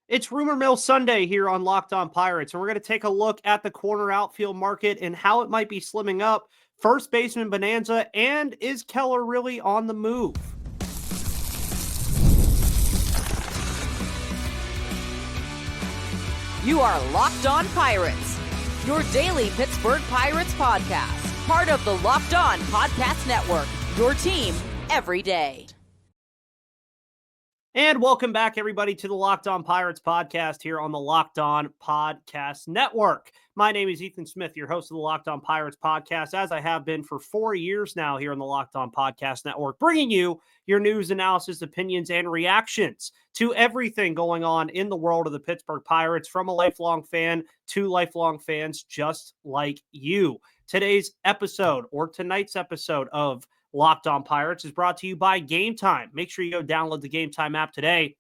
It's Rumor Mill Sunday here on Locked On Pirates, and we're going to take a look at the corner outfield market and how it might be slimming up, first baseman bonanza, and is Keller really on the move? You are Locked On Pirates, your daily Pittsburgh Pirates podcast, part of the Locked On Podcast Network, your team every day. And welcome back, everybody, to the Locked On Pirates podcast here on the Locked On Podcast Network. My name is Ethan Smith, your host of the Locked On Pirates podcast, as I have been for 4 years now here on the Locked On Podcast Network, bringing you your news, analysis, opinions, and reactions to everything going on in the world of the Pittsburgh Pirates, from a lifelong fan to lifelong fans just like you. Tonight's episode of Locked On Pirates is brought to you by Game Time. Make sure you go download the Game Time app today.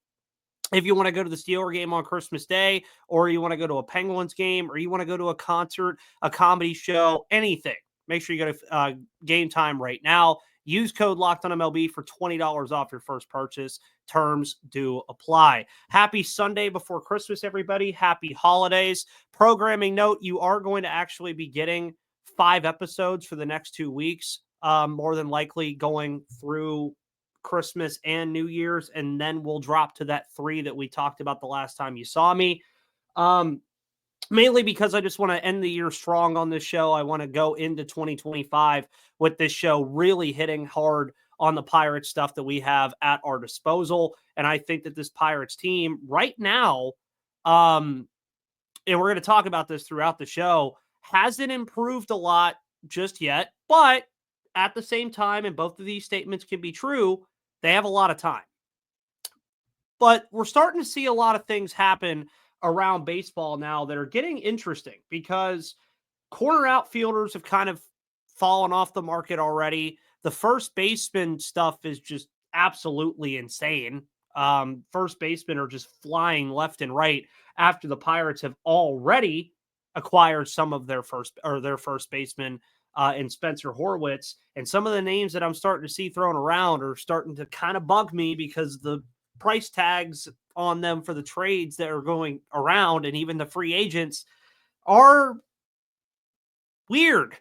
If you want to go to the Steelers game on Christmas Day, or you want to go to a Penguins game, or you want to go to a concert, a comedy show, anything, make sure you go to Game Time right now. Use code LOCKEDONMLB for $20 off your first purchase. Terms do apply. Happy Sunday before Christmas, everybody. Happy holidays. Programming note, you are going to actually be getting 5 episodes for the next 2 weeks. More than likely going through Christmas and New Year's, and then we'll drop to that 3 that we talked about the last time you saw me. Mainly because I just want to end the year strong on this show. I want to go into 2025 with this show really hitting hard on the Pirates stuff that we have at our disposal. And I think that this Pirates team right now, and we're going to talk about this throughout the show, hasn't improved a lot just yet, but at the same time, and both of these statements can be true, they have a lot of time. But we're starting to see a lot of things happen around baseball now that are getting interesting, because corner outfielders have kind of fallen off the market already. The first baseman stuff is just absolutely insane. First basemen are just flying left and right after the Pirates have already acquired some of their first basemen in Spencer Horwitz. And some of the names that I'm starting to see thrown around are starting to kind of bug me, because the price tags on them for the trades that are going around and even the free agents are weird.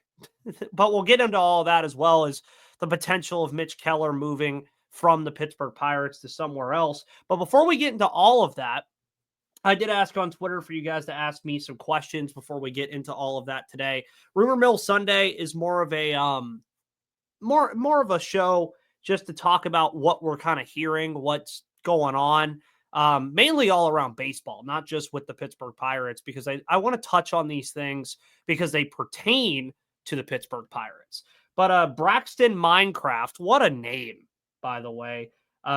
But we'll get into all of that, as well as the potential of Mitch Keller moving from the Pittsburgh Pirates to somewhere else. But before we get into all of that, I did ask on Twitter for you guys to ask me some questions before we get into all of that today. Rumor Mill Sunday is more of a more of a show just to talk about what we're kind of hearing, what's going on, mainly all around baseball, not just with the Pittsburgh Pirates, because I want to touch on these things because they pertain to the Pittsburgh Pirates. But Braxton Minecraft, what a name, by the way.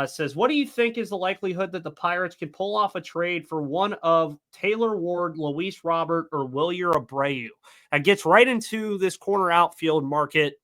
Says, what do you think is the likelihood that the Pirates can pull off a trade for one of Taylor Ward, Luis Robert, or Wilyer Abreu? That gets right into this corner outfield market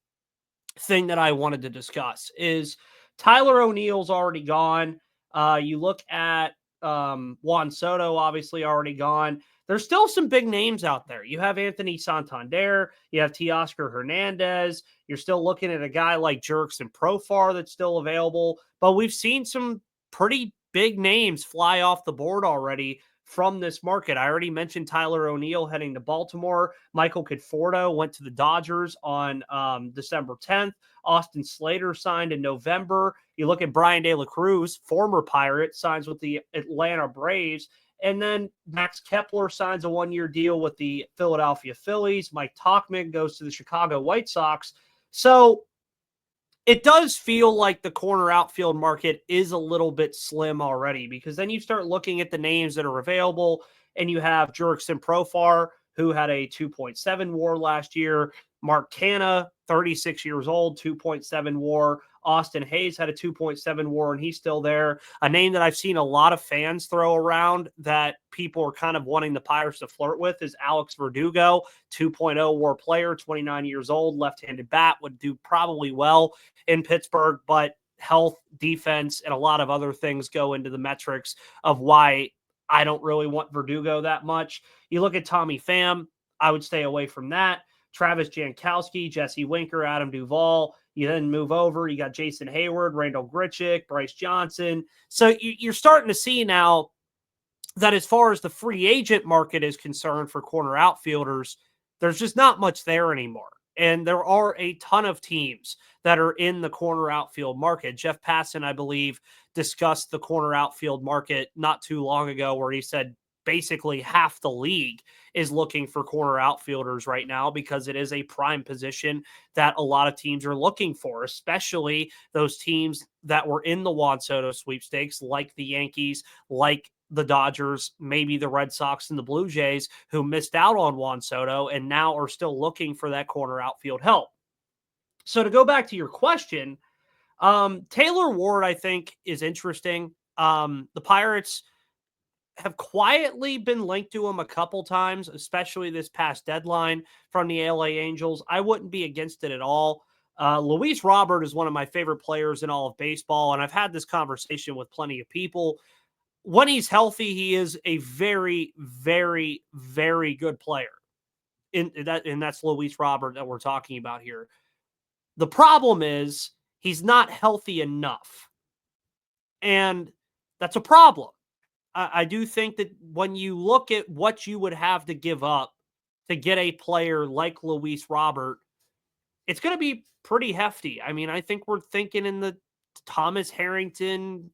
thing that I wanted to discuss. Is Tyler O'Neill's already gone. You look at Juan Soto, obviously already gone. There's still some big names out there. You have Anthony Santander. You have Teoscar Hernandez. You're still looking at a guy like Jurickson Profar that's still available. But we've seen some pretty big names fly off the board already from this market. I already mentioned Tyler O'Neill heading to Baltimore. Michael Conforto went to the Dodgers on December 10th. Austin Slater signed in November. You look at Brian De La Cruz, former Pirate, signs with the Atlanta Braves. And then Max Kepler signs a 1-year deal with the Philadelphia Phillies. Mike Tauchman goes to the Chicago White Sox. So it does feel like the corner outfield market is a little bit slim already, because then you start looking at the names that are available, and you have Jurickson Profar, who had a 2.7 WAR last year. Mark Canha, 36 years old, 2.7 WAR. Austin Hayes had a 2.7 WAR, and he's still there. A name that I've seen a lot of fans throw around that people are kind of wanting the Pirates to flirt with is Alex Verdugo, 2.0 WAR player, 29 years old, left-handed bat, would do probably well in Pittsburgh, but health, defense, and a lot of other things go into the metrics of why I don't really want Verdugo that much. You look at Tommy Pham, I would stay away from that. Travis Jankowski, Jesse Winker, Adam Duvall. You then move over. You got Jason Hayward, Randall Grichuk, Bryce Johnson. So you're starting to see now that as far as the free agent market is concerned for corner outfielders, there's just not much there anymore. And there are a ton of teams that are in the corner outfield market. Jeff Passan, I believe, discussed the corner outfield market not too long ago, where he said basically half the league is looking for corner outfielders right now because it is a prime position that a lot of teams are looking for, especially those teams that were in the Juan Soto sweepstakes, like the Yankees, like the Dodgers, maybe the Red Sox and the Blue Jays, who missed out on Juan Soto and now are still looking for that corner outfield help. So to go back to your question, Taylor Ward, I think, is interesting. The Pirates have quietly been linked to him a couple times, especially this past deadline from the LA Angels. I wouldn't be against it at all. Luis Robert is one of my favorite players in all of baseball, and I've had this conversation with plenty of people. When he's healthy, he is a very, very, very good player. And that's Luis Robert that we're talking about here. The problem is he's not healthy enough. And that's a problem. I do think that when you look at what you would have to give up to get a player like Luis Robert, it's going to be pretty hefty. I mean, I think we're thinking in the Thomas Harrington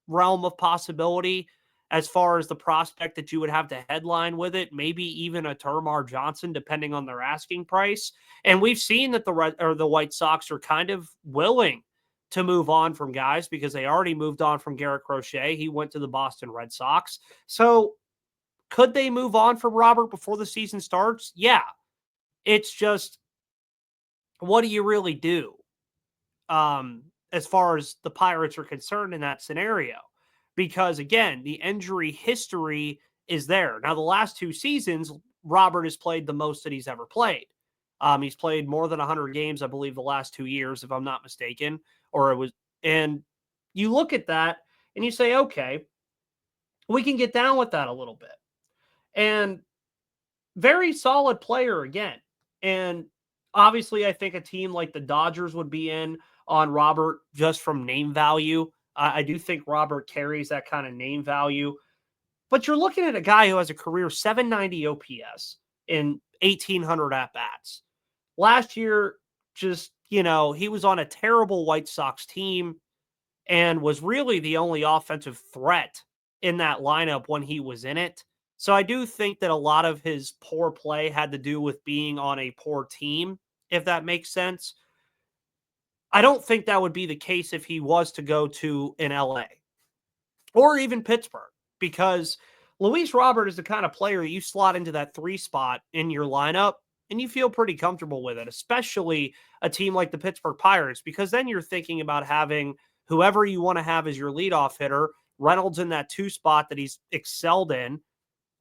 realm of possibility as far as the prospect that you would have to headline with it, maybe even a Termar Johnson, depending on their asking price. And we've seen that the White Sox are kind of willing to move on from guys because they already moved on from Garrett Crochet. He went to the Boston Red Sox. So could they move on from Robert before the season starts? Yeah. It's just, what do you really do as far as the Pirates are concerned in that scenario? Because, again, the injury history is there. Now, the last 2 seasons, Robert has played the most that he's ever played. He's played more than 100 games, I believe, the last 2 years, if I'm not mistaken. And you look at that and you say, okay, we can get down with that a little bit. And very solid player again. And obviously, I think a team like the Dodgers would be in on Robert just from name value. I do think Robert carries that kind of name value. But you're looking at a guy who has a career 790 OPS in 1,800 at-bats. Last year, he was on a terrible White Sox team and was really the only offensive threat in that lineup when he was in it. So I do think that a lot of his poor play had to do with being on a poor team, if that makes sense. I don't think that would be the case if he was to go to an LA or even Pittsburgh, because Luis Robert is the kind of player you slot into that 3 spot in your lineup and you feel pretty comfortable with it, especially a team like the Pittsburgh Pirates, because then you're thinking about having whoever you want to have as your leadoff hitter, Reynolds in that 2 spot that he's excelled in,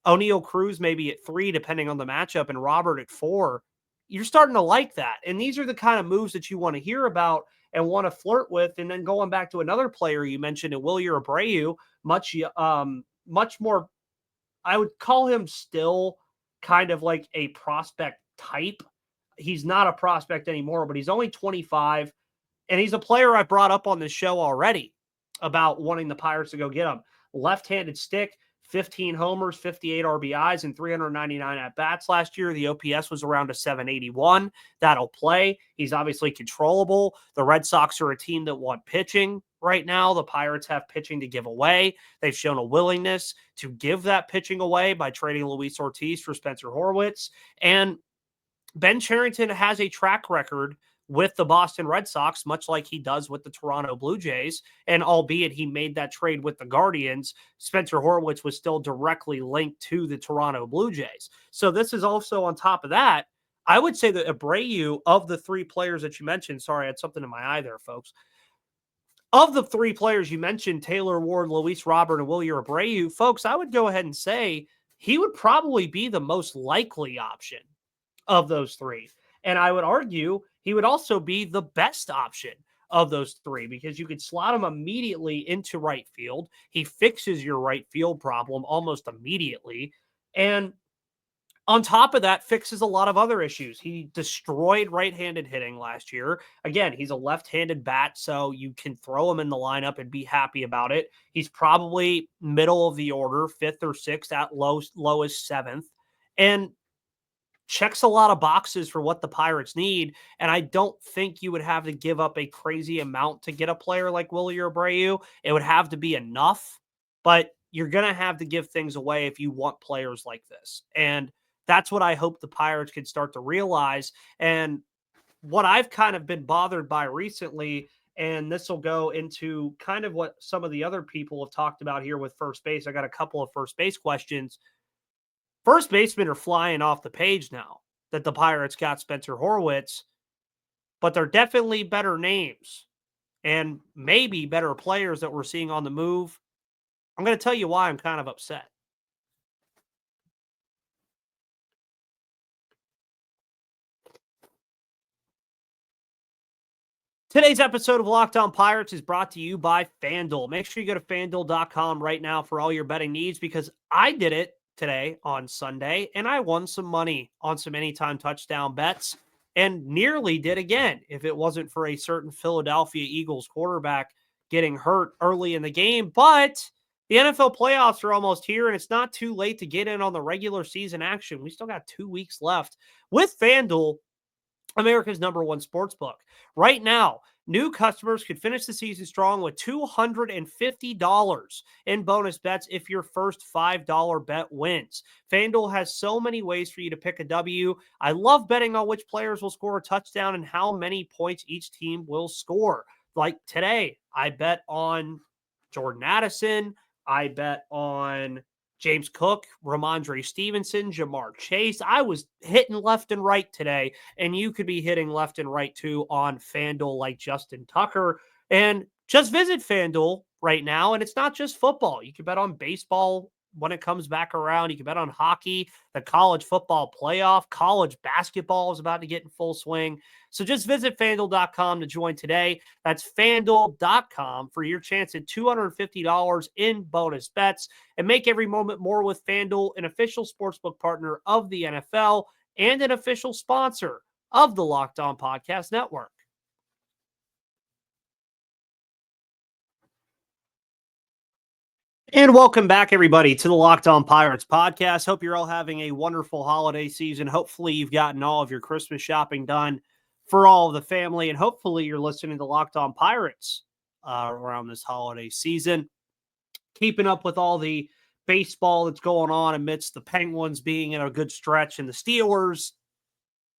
O'Neal Cruz maybe at 3, depending on the matchup, and Robert at 4. You're starting to like that. And these are the kind of moves that you want to hear about and want to flirt with. And then going back to another player you mentioned, in Wilyer Abreu, much more, I would call him still kind of like a prospect type. He's not a prospect anymore, but he's only 25. And he's a player I brought up on this show already about wanting the Pirates to go get him. Left-handed stick, 15 homers, 58 RBIs, and 399 at-bats last year. The OPS was around a 781. That'll play. He's obviously controllable. The Red Sox are a team that want pitching right now. The Pirates have pitching to give away. They've shown a willingness to give that pitching away by trading Luis Ortiz for Spencer Horwitz. And Ben Cherington has a track record with the Boston Red Sox, much like he does with the Toronto Blue Jays. And albeit he made that trade with the Guardians, Spencer Horwitz was still directly linked to the Toronto Blue Jays. So this is also on top of that. I would say that Abreu, of the 3 players that you mentioned, sorry, I had something in my eye there, folks. Of the 3 players you mentioned, Taylor Ward, Luis Robert, and Wilyer Abreu, folks, I would go ahead and say he would probably be the most likely option of those 3. And I would argue he would also be the best option of those 3, because you could slot him immediately into right field. He fixes your right field problem almost immediately. And On top of that, fixes a lot of other issues. He destroyed right-handed hitting last year. Again, he's a left-handed bat, so you can throw him in the lineup and be happy about it. He's probably middle of the order, 5th or 6th, at lowest 7th, and checks a lot of boxes for what the Pirates need. And I don't think you would have to give up a crazy amount to get a player like Willie Abreu. It would have to be enough, but you're going to have to give things away if you want players like this. And that's what I hope the Pirates can start to realize. And what I've kind of been bothered by recently, and this will go into kind of what some of the other people have talked about here with first base. I got a couple of first base questions. First basemen are flying off the page now that the Pirates got Spencer Horwitz, but they're definitely better names and maybe better players that we're seeing on the move. I'm going to tell you why I'm kind of upset. Today's episode of Locked On Pirates is brought to you by FanDuel. Make sure you go to FanDuel.com right now for all your betting needs, because I did it today on Sunday and I won some money on some anytime touchdown bets and nearly did again if it wasn't for a certain Philadelphia Eagles quarterback getting hurt early in the game. But the NFL playoffs are almost here and it's not too late to get in on the regular season action. We still got 2 weeks left with FanDuel, America's #1 sportsbook. Right now, new customers could finish the season strong with $250 in bonus bets if your first $5 bet wins. FanDuel has so many ways for you to pick a W. I love betting on which players will score a touchdown and how many points each team will score. Like today, I bet on Jordan Addison. I bet on James Cook, Ramondre Stevenson, Jamar Chase. I was hitting left and right today, and you could be hitting left and right too on FanDuel like Justin Tucker. And just visit FanDuel right now, and it's not just football. You can bet on baseball when it comes back around. You can bet on hockey, the college football playoff, college basketball is about to get in full swing. So just visit FanDuel.com to join today. That's FanDuel.com for your chance at $250 in bonus bets, and make every moment more with FanDuel, an official sportsbook partner of the NFL and an official sponsor of the Locked On Podcast Network. And welcome back, everybody, to the Locked On Pirates podcast. Hope you're all having a wonderful holiday season. Hopefully you've gotten all of your Christmas shopping done for all of the family, and hopefully you're listening to Locked On Pirates around this holiday season, keeping up with all the baseball that's going on amidst the Penguins being in a good stretch and the Steelers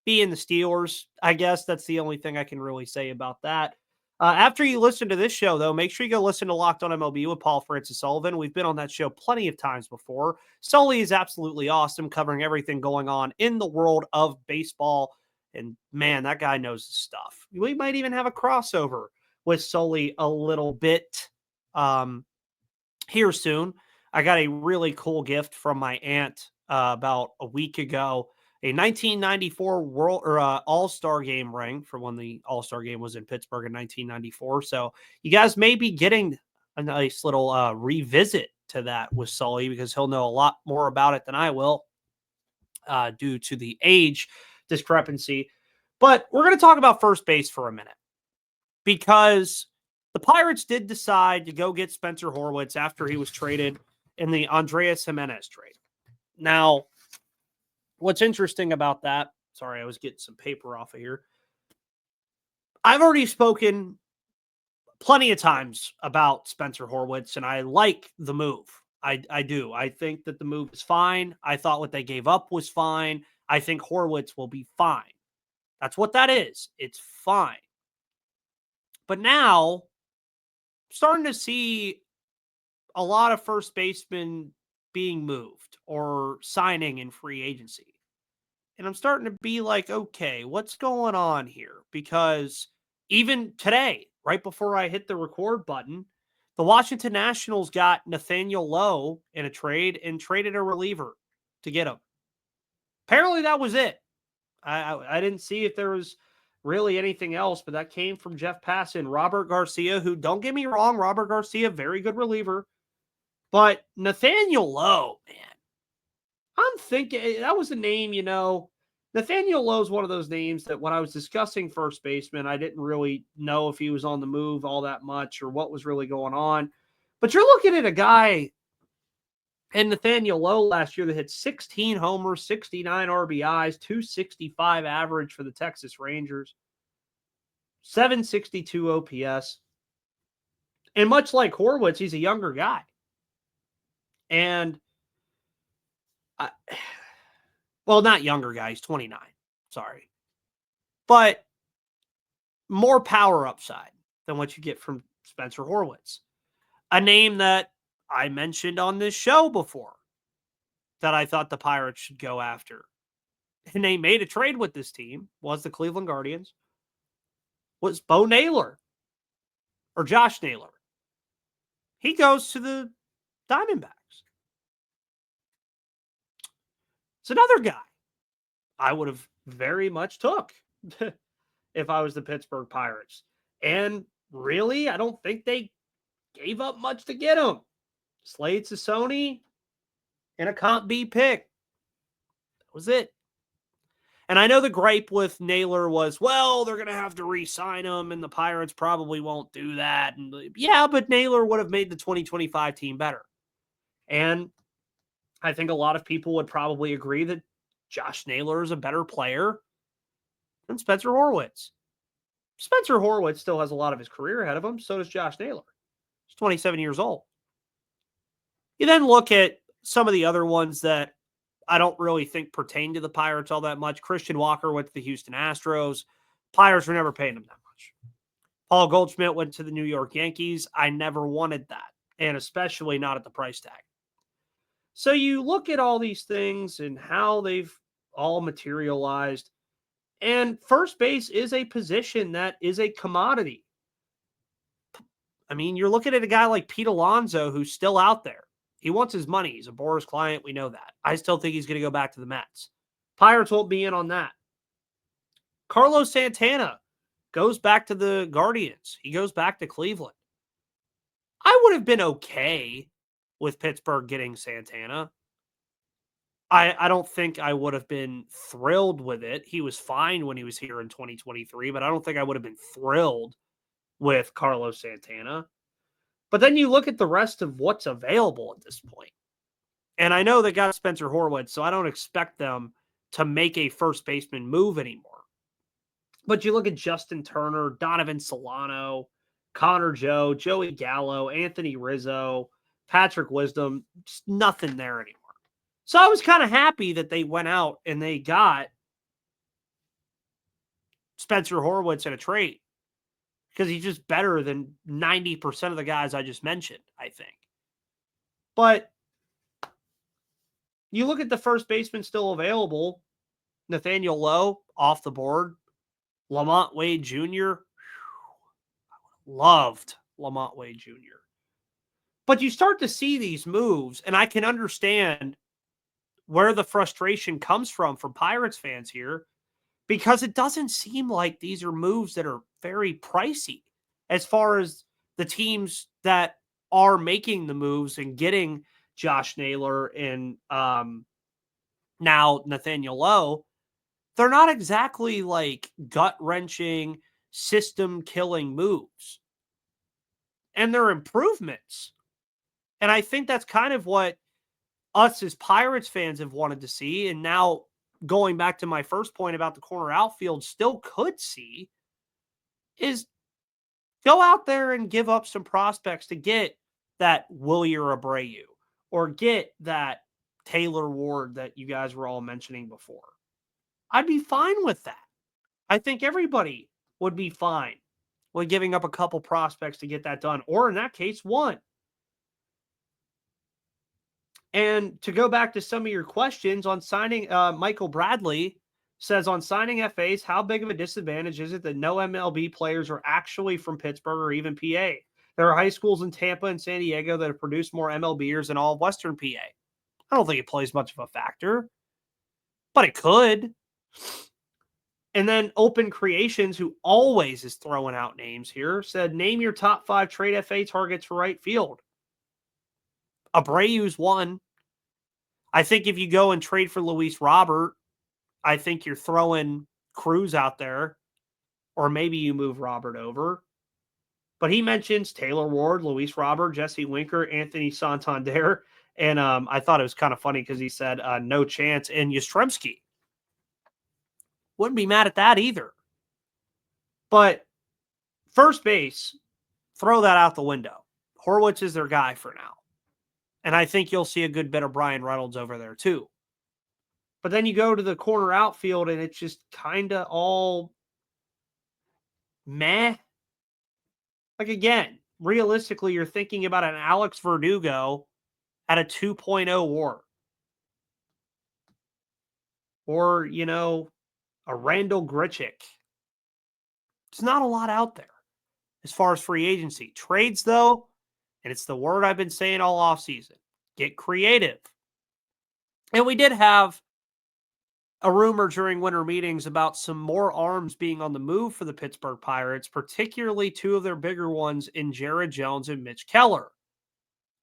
being the Steelers. I guess that's the only thing I can really say about that. After you listen to this show, though, make sure you go listen to Locked On MLB with Paul Francis Sullivan. We've been on that show plenty of times before. Sully is absolutely awesome, covering everything going on in the world of baseball. And, man, that guy knows his stuff. We might even have a crossover with Sully a little bit here soon. I got a really cool gift from my aunt about a week ago. A 1994 World or All-Star Game ring from when the All-Star Game was in Pittsburgh in 1994. So you guys may be getting a nice little revisit to that with Sully, because he'll know a lot more about it than I will due to the age discrepancy. But we're going to talk about first base for a minute, because the Pirates did decide to go get Spencer Horwitz after he was traded in the Andrés Giménez trade. Now, what's interesting about that, sorry, I was getting some paper off of here. I've already spoken plenty of times about Spencer Horwitz, and I like the move. I do. I think that the move is fine. I thought what they gave up was fine. I think Horwitz will be fine. That's what that is. It's fine. But now, I'm starting to see a lot of first basemen being moved or signing in free agency. And I'm starting to be like, okay, what's going on here? Because even today, right before I hit the record button, the Washington Nationals got Nathaniel Lowe in a trade and traded a reliever to get him. Apparently that was it. I didn't see if there was really anything else, but that came from Jeff Passan. Robert Garcia, who, don't get me wrong, Robert Garcia, very good reliever. But Nathaniel Lowe, man, I'm thinking that was a name, Nathaniel Lowe's one of those names that when I was discussing first baseman, I didn't really know if he was on the move all that much or what was really going on. But you're looking at a guy and Nathaniel Lowe last year that hit 16 homers, 69 RBIs, 265 average for the Texas Rangers, 762 OPS. And much like Horwitz, he's a younger guy. And, well, not younger guy, he's 29. Sorry. But more power upside than what you get from Spencer Horwitz. A name that I mentioned on this show before that I thought the Pirates should go after. And they made a trade with this team, was the Cleveland Guardians, was Bo Naylor or Josh Naylor. He goes to the Diamondbacks. It's another guy I would have very much took if I was the Pittsburgh Pirates. And really, I don't think they gave up much to get him. Slade Sassoni and a Comp B pick. That was it. And I know the gripe with Naylor was, well, they're going to have to re-sign him, and the Pirates probably won't do that. And yeah, but Naylor would have made the 2025 team better. And I think a lot of people would probably agree that Josh Naylor is a better player than Spencer Horwitz. Spencer Horwitz still has a lot of his career ahead of him. So does Josh Naylor. He's 27 years old. You then look at some of the other ones that I don't really think pertain to the Pirates all that much. Christian Walker went to the Houston Astros. Pirates were never paying him that much. Paul Goldschmidt went to the New York Yankees. I never wanted that, and especially not at the price tag. So you look at all these things and how they've all materialized, and first base is a position that is a commodity. I mean, you're looking at a guy like Pete Alonso who's still out there. He wants his money. He's a Boras client. We know that. I still think he's going to go back to the Mets. Pirates won't be in on that. Carlos Santana goes back to the Guardians. He goes back to Cleveland. I would have been okay with Pittsburgh getting Santana. I don't think I would have been thrilled with it. He was fine when he was here in 2023, but I don't think I would have been thrilled with Carlos Santana. But then you look at the rest of what's available at this point. And I know they got Spencer Horwitz, so I don't expect them to make a first baseman move anymore. But you look at Justin Turner, Donovan Solano, Connor Joe, Joey Gallo, Anthony Rizzo, Patrick Wisdom, just nothing there anymore. So I was kind of happy that they went out and they got Spencer Horwitz in a trade, because he's just better than 90% of the guys I just mentioned, I think. But you look at the first baseman still available, Nathaniel Lowe off the board, Lamont Wade Jr. Loved Lamont Wade Jr. But you start to see these moves, and I can understand where the frustration comes from Pirates fans here, because it doesn't seem like these are moves that are very pricey as far as the teams that are making the moves and getting Josh Naylor and now Nathaniel Lowe. They're not exactly like gut-wrenching, system-killing moves. And they're improvements. And I think that's kind of what us as Pirates fans have wanted to see. And now, going back to my first point about the corner outfield, still could see, is go out there and give up some prospects to get that Wilyer Abreu or get that Taylor Ward that you guys were all mentioning before. I'd be fine with that. I think everybody would be fine with giving up a couple prospects to get that done, or in that case, one. And to go back to some of your questions on signing, Michael Bradley says, on signing FAs, how big of a disadvantage is it that no MLB players are actually from Pittsburgh or even PA? There are high schools in Tampa and San Diego that have produced more MLBers than all of Western PA. I don't think it plays much of a factor, but it could. And then Open Creations, who always is throwing out names here, said, name your top 5 trade FA targets for right field. Abreu's one. I think if you go and trade for Luis Robert, I think you're throwing Cruz out there, or maybe you move Robert over. But he mentions Taylor Ward, Luis Robert, Jesse Winker, Anthony Santander. And I thought it was kind of funny because he said no chance. And Yastrzemski. Wouldn't be mad at that either. But first base, throw that out the window. Horwitz is their guy for now. And I think you'll see a good bit of Brian Reynolds over there too. But then you go to the corner outfield and it's just kind of all meh. Like, again, realistically, you're thinking about an Alex Verdugo at a 2.0 WAR. Or, a Randall Grichuk. There's not a lot out there as far as free agency. Trades, though, and it's the word I've been saying all offseason, get creative. And we did have a rumor during winter meetings about some more arms being on the move for the Pittsburgh Pirates, particularly two of their bigger ones in Jared Jones and Mitch Keller.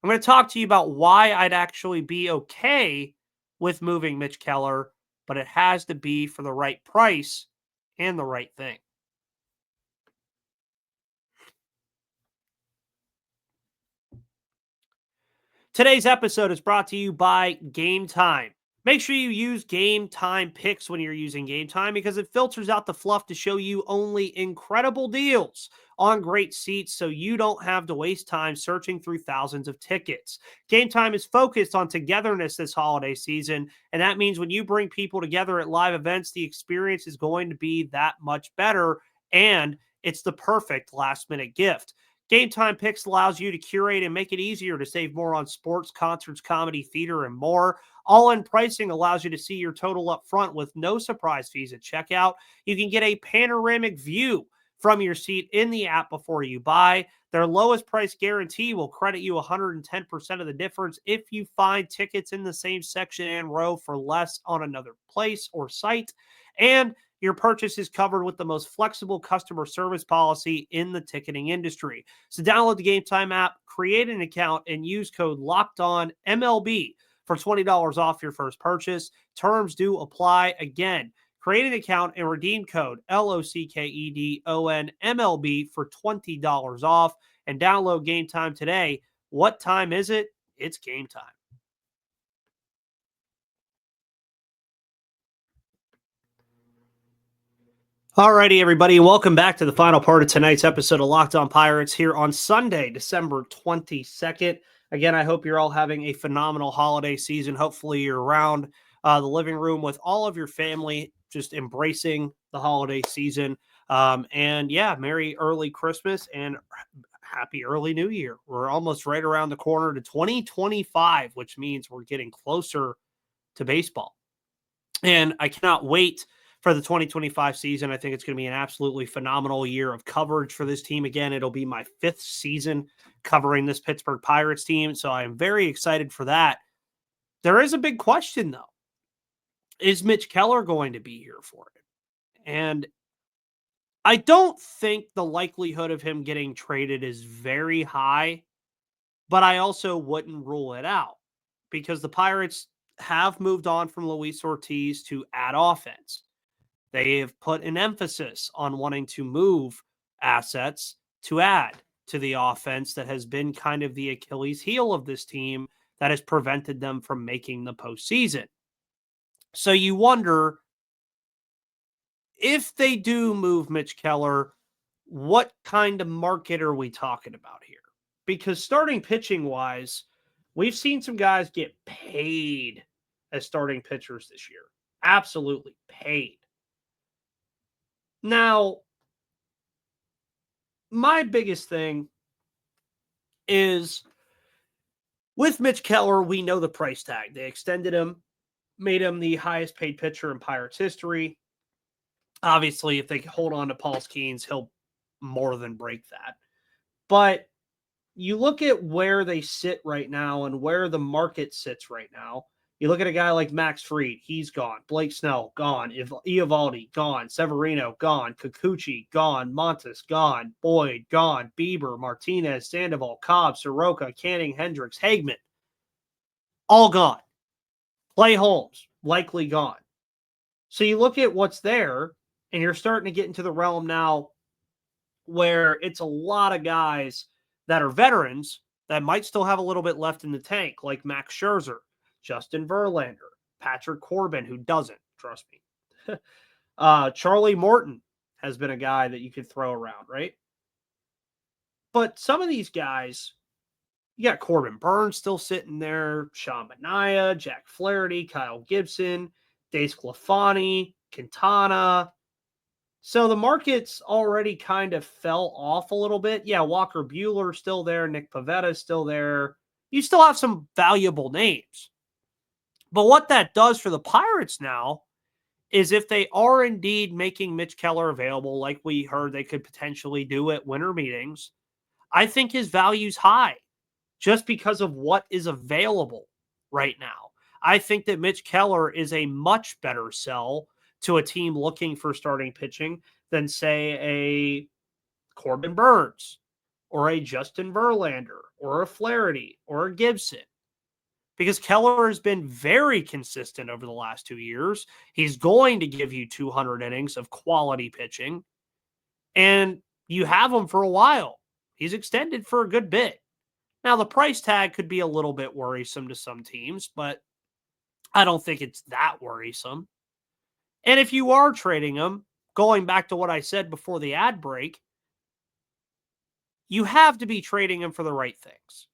I'm going to talk to you about why I'd actually be okay with moving Mitch Keller, but it has to be for the right price and the right thing. Today's episode is brought to you by Game Time. Make sure you use Game Time picks when you're using Game Time because it filters out the fluff to show you only incredible deals on great seats so you don't have to waste time searching through thousands of tickets. Game Time is focused on togetherness this holiday season, and that means when you bring people together at live events, the experience is going to be that much better, and it's the perfect last-minute gift. Game Time Picks allows you to curate and make it easier to save more on sports, concerts, comedy, theater, and more. All-in pricing allows you to see your total up front with no surprise fees at checkout. You can get a panoramic view from your seat in the app before you buy. Their lowest price guarantee will credit you 110% of the difference if you find tickets in the same section and row for less on another place or site. And your purchase is covered with the most flexible customer service policy in the ticketing industry. So download the Game Time app, create an account, and use code LOCKEDONMLB for $20 off your first purchase. Terms do apply. Again, create an account and redeem code LOCKEDONMLB for $20 off and download Game Time today. What time is it? It's game time. Alrighty, everybody, and welcome back to the final part of tonight's episode of Locked On Pirates here on Sunday, December 22nd. Again, I hope you're all having a phenomenal holiday season. Hopefully you're around the living room with all of your family, just embracing the holiday season. And yeah, Merry early Christmas and Happy early New Year. We're almost right around the corner to 2025, which means we're getting closer to baseball. And I cannot wait for the 2025 season. I think it's going to be an absolutely phenomenal year of coverage for this team. Again, it'll be my 5th season covering this Pittsburgh Pirates team, so I am very excited for that. There is a big question, though. Is Mitch Keller going to be here for it? And I don't think the likelihood of him getting traded is very high, but I also wouldn't rule it out because the Pirates have moved on from Luis Ortiz to add offense. They have put an emphasis on wanting to move assets to add to the offense that has been kind of the Achilles heel of this team that has prevented them from making the postseason. So you wonder, if they do move Mitch Keller, what kind of market are we talking about here? Because starting pitching wise, we've seen some guys get paid as starting pitchers this year. Absolutely paid. Now, my biggest thing is with Mitch Keller, we know the price tag. They extended him, made him the highest paid pitcher in Pirates history. Obviously, if they hold on to Paul Skeens, he'll more than break that. But you look at where they sit right now and where the market sits right now. You look at a guy like Max Fried, he's gone. Blake Snell, gone. Eovaldi, gone. Severino, gone. Kikuchi, gone. Montes, gone. Boyd, gone. Bieber, Martinez, Sandoval, Cobb, Soroka, Canning, Hendricks, Hagman, all gone. Clay Holmes, likely gone. So you look at what's there, and you're starting to get into the realm now where it's a lot of guys that are veterans that might still have a little bit left in the tank, like Max Scherzer, Justin Verlander, Patrick Corbin, who doesn't, trust me. Charlie Morton has been a guy that you could throw around, right? But some of these guys, you got Corbin Burns still sitting there, Sean Manaea, Jack Flaherty, Kyle Gibson, Dace Sclafani, Quintana. So the market's already kind of fell off a little bit. Yeah, Walker Buehler's still there. Nick Pavetta's still there. You still have some valuable names. But what that does for the Pirates now is if they are indeed making Mitch Keller available, like we heard they could potentially do at winter meetings, I think his value's high just because of what is available right now. I think that Mitch Keller is a much better sell to a team looking for starting pitching than, say, a Corbin Burns or a Justin Verlander or a Flaherty or a Gibson. Because Keller has been very consistent over the last 2 years. He's going to give you 200 innings of quality pitching, and you have him for a while. He's extended for a good bit. Now, the price tag could be a little bit worrisome to some teams, but I don't think it's that worrisome. And if you are trading him, going back to what I said before the ad break, you have to be trading him for the right things.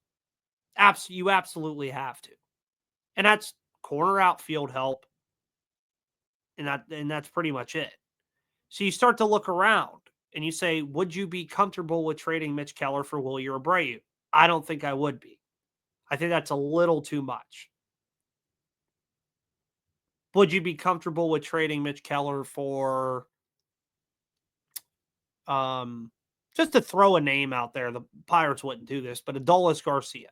You absolutely have to. And that's corner outfield help, and that's pretty much it. So you start to look around and you say, would you be comfortable with trading Mitch Keller for Wilyer Abreu? I don't think I would be. I think that's a little too much. Would you be comfortable with trading Mitch Keller for, just to throw a name out there, the Pirates wouldn't do this, but Adolis Garcia?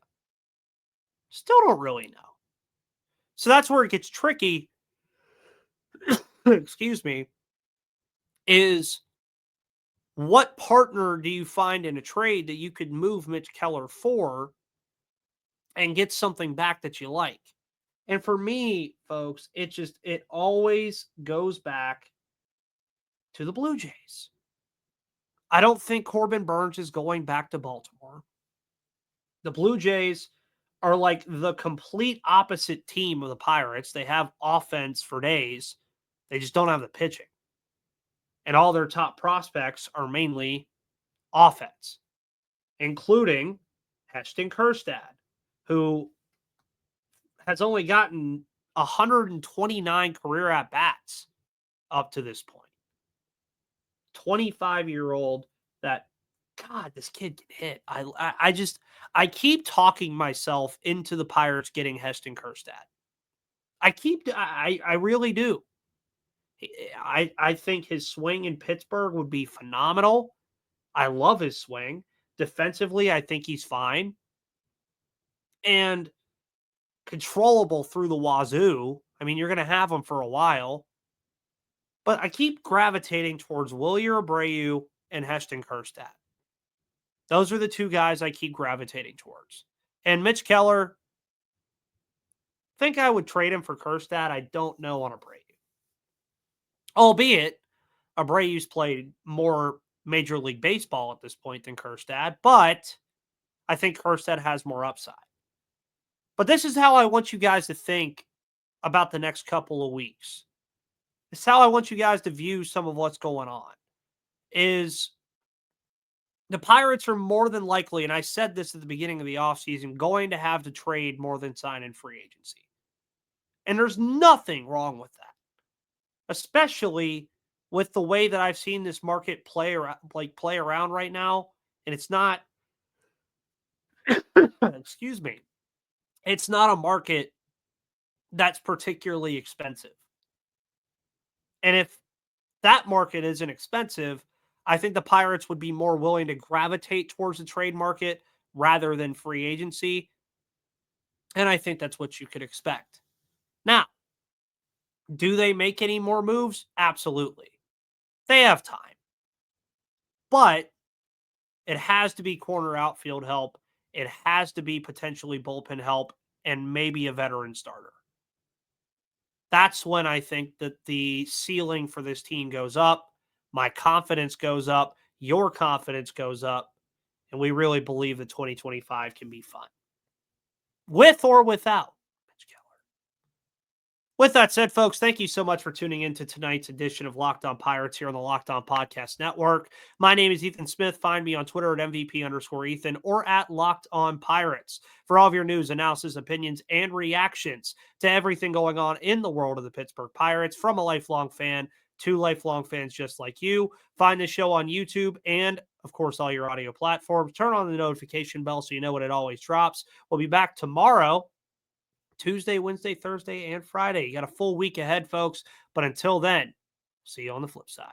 Still don't really know. So that's where it gets tricky. Excuse me. Is what partner do you find in a trade that you could move Mitch Keller for and get something back that you like? And for me, folks, it always goes back to the Blue Jays. I don't think Corbin Burns is going back to Baltimore. The Blue Jays are like the complete opposite team of the Pirates. They have offense for days. They just don't have the pitching. And all their top prospects are mainly offense, including Heston Kjerstad, who has only gotten 129 career at-bats up to this point. 25-year-old that, God, this kid can hit. I keep talking myself into the Pirates getting Heston Kjerstad. I really do. I think his swing in Pittsburgh would be phenomenal. I love his swing. Defensively, I think he's fine. And controllable through the wazoo. I mean, you're going to have him for a while. But I keep gravitating towards Wilyer Abreu and Heston Kjerstad. Those are the two guys I keep gravitating towards. And Mitch Keller, think I would trade him for Kjerstad. I don't know on Abreu. Albeit, Abreu's played more Major League Baseball at this point than Kjerstad, but I think Kjerstad has more upside. But this is how I want you guys to think about the next couple of weeks. It's how I want you guys to view some of what's going on. Is the Pirates are more than likely, and I said this at the beginning of the offseason, going to have to trade more than sign in free agency. And there's nothing wrong with that. Especially with the way that I've seen this market play around right now. And it's not, excuse me, it's not a market that's particularly expensive. And if that market isn't expensive, I think the Pirates would be more willing to gravitate towards the trade market rather than free agency. And I think that's what you could expect. Now, do they make any more moves? Absolutely. They have time. But it has to be corner outfield help. It has to be potentially bullpen help and maybe a veteran starter. That's when I think that the ceiling for this team goes up. My confidence goes up. Your confidence goes up. And we really believe that 2025 can be fun. With or without Mitch Keller. With that said, folks, thank you so much for tuning in to tonight's edition of Locked On Pirates here on the Locked On Podcast Network. My name is Ethan Smith. Find me on Twitter at MVP_Ethan or at Locked On Pirates for all of your news, analysis, opinions, and reactions to everything going on in the world of the Pittsburgh Pirates from a lifelong fan to lifelong fans just like you. Find the show on YouTube and, of course, all your audio platforms. Turn on the notification bell so you know when it always drops. We'll be back tomorrow. Tuesday, Wednesday, Thursday, and Friday. You got a full week ahead, folks. But until then, see you on the flip side.